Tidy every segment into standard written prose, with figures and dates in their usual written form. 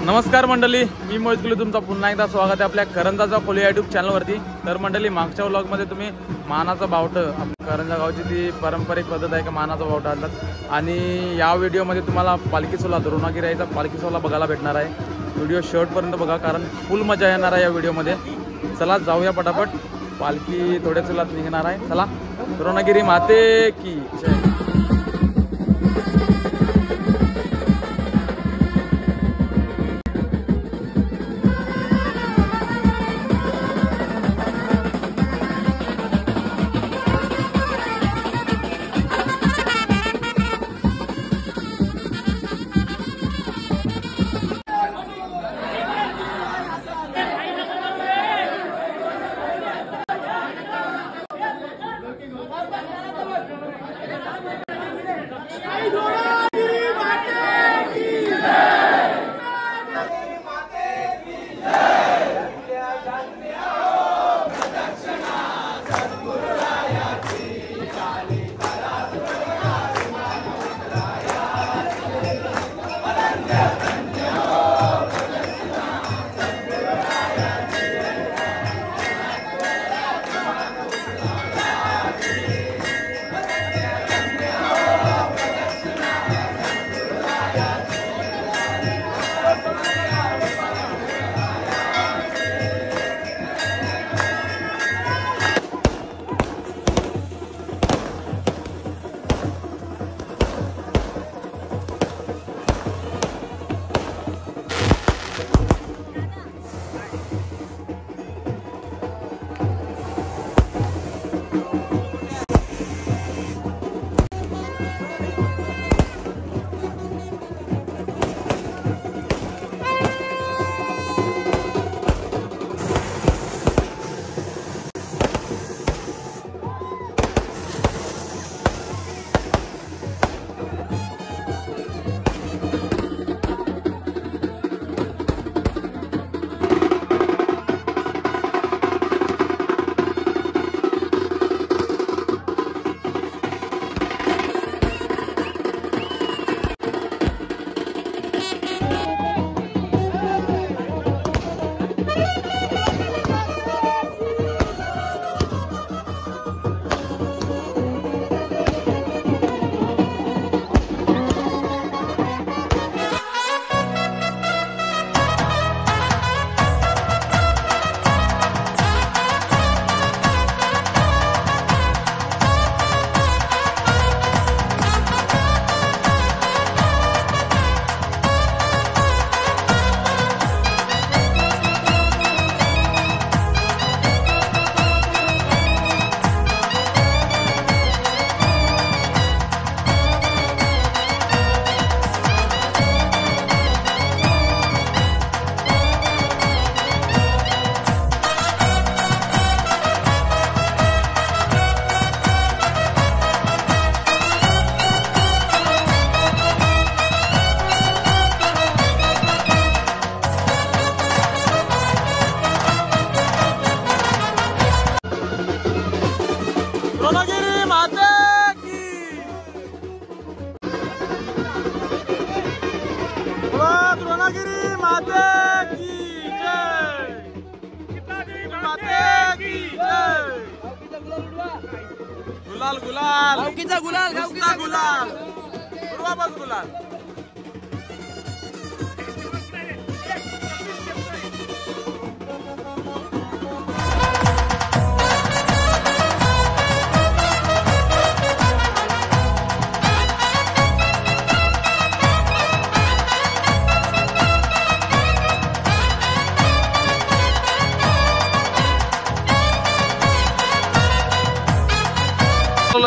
नमस्कार मंडळी, मी मोहित कुले, तुमचं पुन्हा एकदा स्वागत आहे आपल्या करंजाचा खोली यूट्यूब चॅनलवरती। तर मंडळी, मागच्या व्लॉगमध्ये तुम्ही मानाचा बावटं, करंजा गावची ती पारंपरिक पद्धत आहे का मानाचा बावटा आणतात, आणि या व्हिडिओमध्ये तुम्हाला पालखी सोहळा द्रोणागिरीचा पालखी सोहळा बघायला भेटणार आहे। व्हिडिओ शेवटपर्यंत बघा, कारण फुल मजा येणार आहे या व्हिडिओमध्ये। चला जाऊया पटापट, पालखी थोड्या चुलात निघणार आहे। चला, द्रोणागिरी माते की जय। द्रोणागिरी माते की जय, माते की जय। गुलाल गुलाल, गावकीचा गुलाल, गावकीचा गुलाल, उडवा बस गुलाल।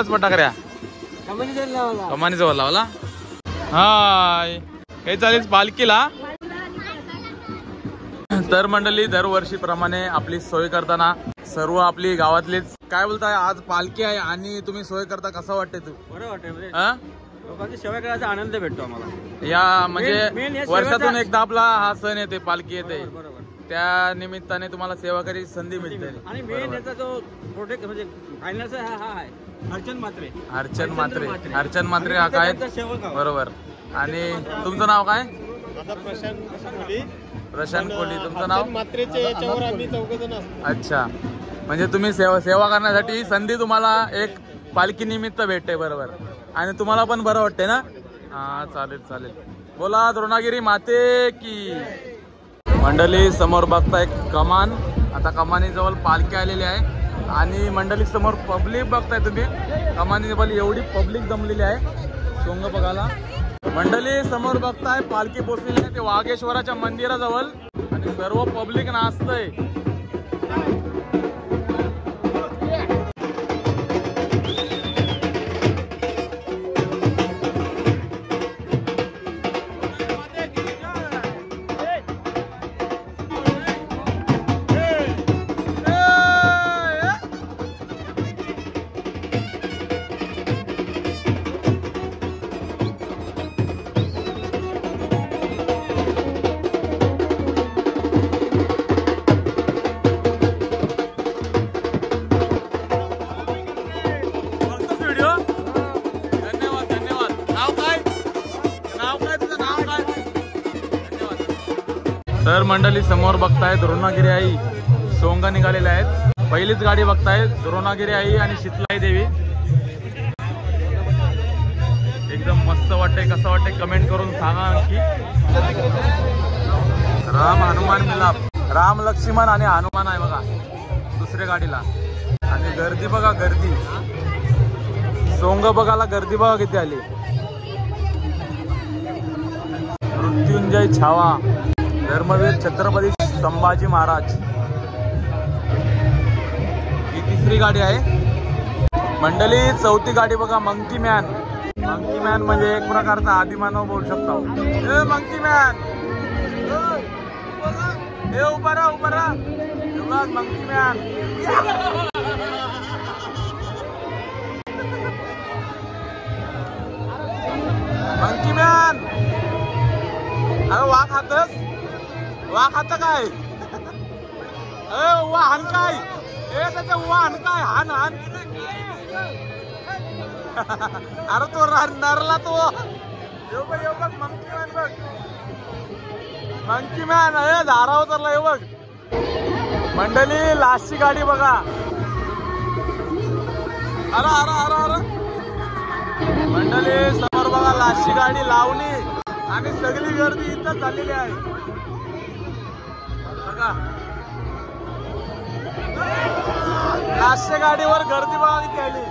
पटाकऱ्या कमानी जवळ लावला। हाय, हे चालेल पालखीला। तर मंडळी, दरवर्षीप्रमाणे आपली सोय करताना सर्व आपली गावातलीच काय बोलताय, आज पालखी आहे आणि तुम्ही सोय करता, कसं वाटते? तू बरं वाटतंय, लोकांची सेवा करायचा आनंद भेटतो आम्हाला। या म्हणजे वर्षातून एकदा आपला हा सण येते, पालखी येते, त्या निमित्ताने तुम्हाला सेवा करायची संधी मिळते। आणि मेन याचा जो प्रोटेक्ट म्हणजे फायनान्स हा आहे अर्चन मात्रे, अर्चन मात्रे हा काय, बरोबर। आणि तुमचं नाव काय? माझा प्रशांत कोहली. प्रशांत कोहली. तुमचं नाव? मात्रेच्या याच्यावर आम्ही 4 जण असतो. अच्छा, म्हणजे तुम्ही सेवा करण्यासाठी संधी तुम्हाला एक पालखी निमित्त भेटते. बरोबर. आणि तुम्हाला पण बरं वाटते ना? हा, चालेल चालेल. बोला द्रोणागिरी माते की. मंडळी समोर बघताय कमान. आता कमानी जवळ पालखी आलेली आहे आणि मंडळी समोर पब्लिक बघताय तुम्ही. कमानी जवळ एवढी पब्लिक जमलेली आहे सोंग बघायला. मंडळी समोर बघताय पालखी पोचलेली आहे ते वाघेश्वराच्या मंदिराजवळ आणि सर्व पब्लिक नाचतंय. तर मंडळी समोर बघताय द्रोणागिरी आई सोंग निघालेले आहेत. पहिलीच गाडी बघताय द्रोणागिरी आई आणि शीतलाई देवी. एकदम मस्त वाटतंय. कसं वाटतंय कमेंट करून सांगा नक्की. राम हनुमान मिलाप. राम लक्ष्मण आणि हनुमान आहे बघा दुसऱ्या गाडीला. आणि गर्दी बघा गर्दी. सोंग बघायला गर्दी बघा किती आली. मृत्युंजय छावा धर्मवीर छत्रपती संभाजी महाराज. ही तिसरी गाडी आहे मंडळी. चौथी गाडी बघा मंकी मॅन. मंकी मॅन म्हणजे एक प्रकारचा आदिमानव बोलू शकतो. मंकी मॅन हे उभा राहा मंकी मॅन. Monkey man. अरे वाघ खातस. वाघ खाता काय? वाहन काय? त्याच्या वाहन काय? हान हान. अरे तो नरला तो. येऊ बघ मंकी मॅन बघ. मंकी मॅन धारा उतरला. येऊ बघ मंडळी. लास्टची गाडी बघा. अरे मंडळी समोर बघा लास्टची गाडी लावणी आणि सगळी गर्दी इथं चाललेली आहे बघा. लास्टच्या गाडीवर गर्दी बघा किती आली.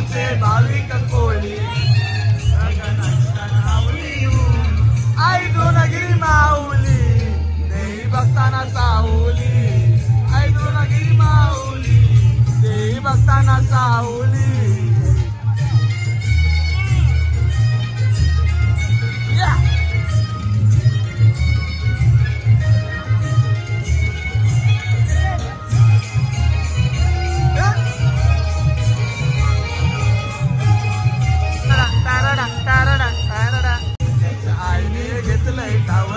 आमचे भाविक कोळी आई द्रोणगिरी माऊली देवी भक्तांना सावली आई द्रोणगिरी माऊली देवी भक्तांना सावली आईने घेतलंय नाव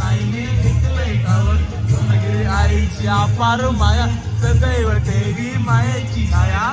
आईने घेतलंय नाव द्रोणगिरी आईची अपार माया सदैव देवी मायेची छाया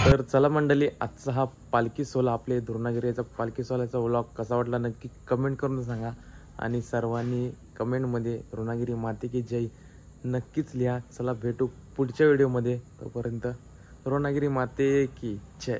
तर चला मंडळी, आजचा हा पालखी सोहळा आपले द्रोणागिरीचा पालखी सोहळ्याचा व्लॉग कसा वाटला नक्की कमेंट करून सांगा आणि सर्वांनी कमेंटमध्ये द्रोणागिरी माते की जय नक्कीच लिहा. चला भेटू पुढच्या व्हिडिओमध्ये. तोपर्यंत द्रोणागिरी माते की जय.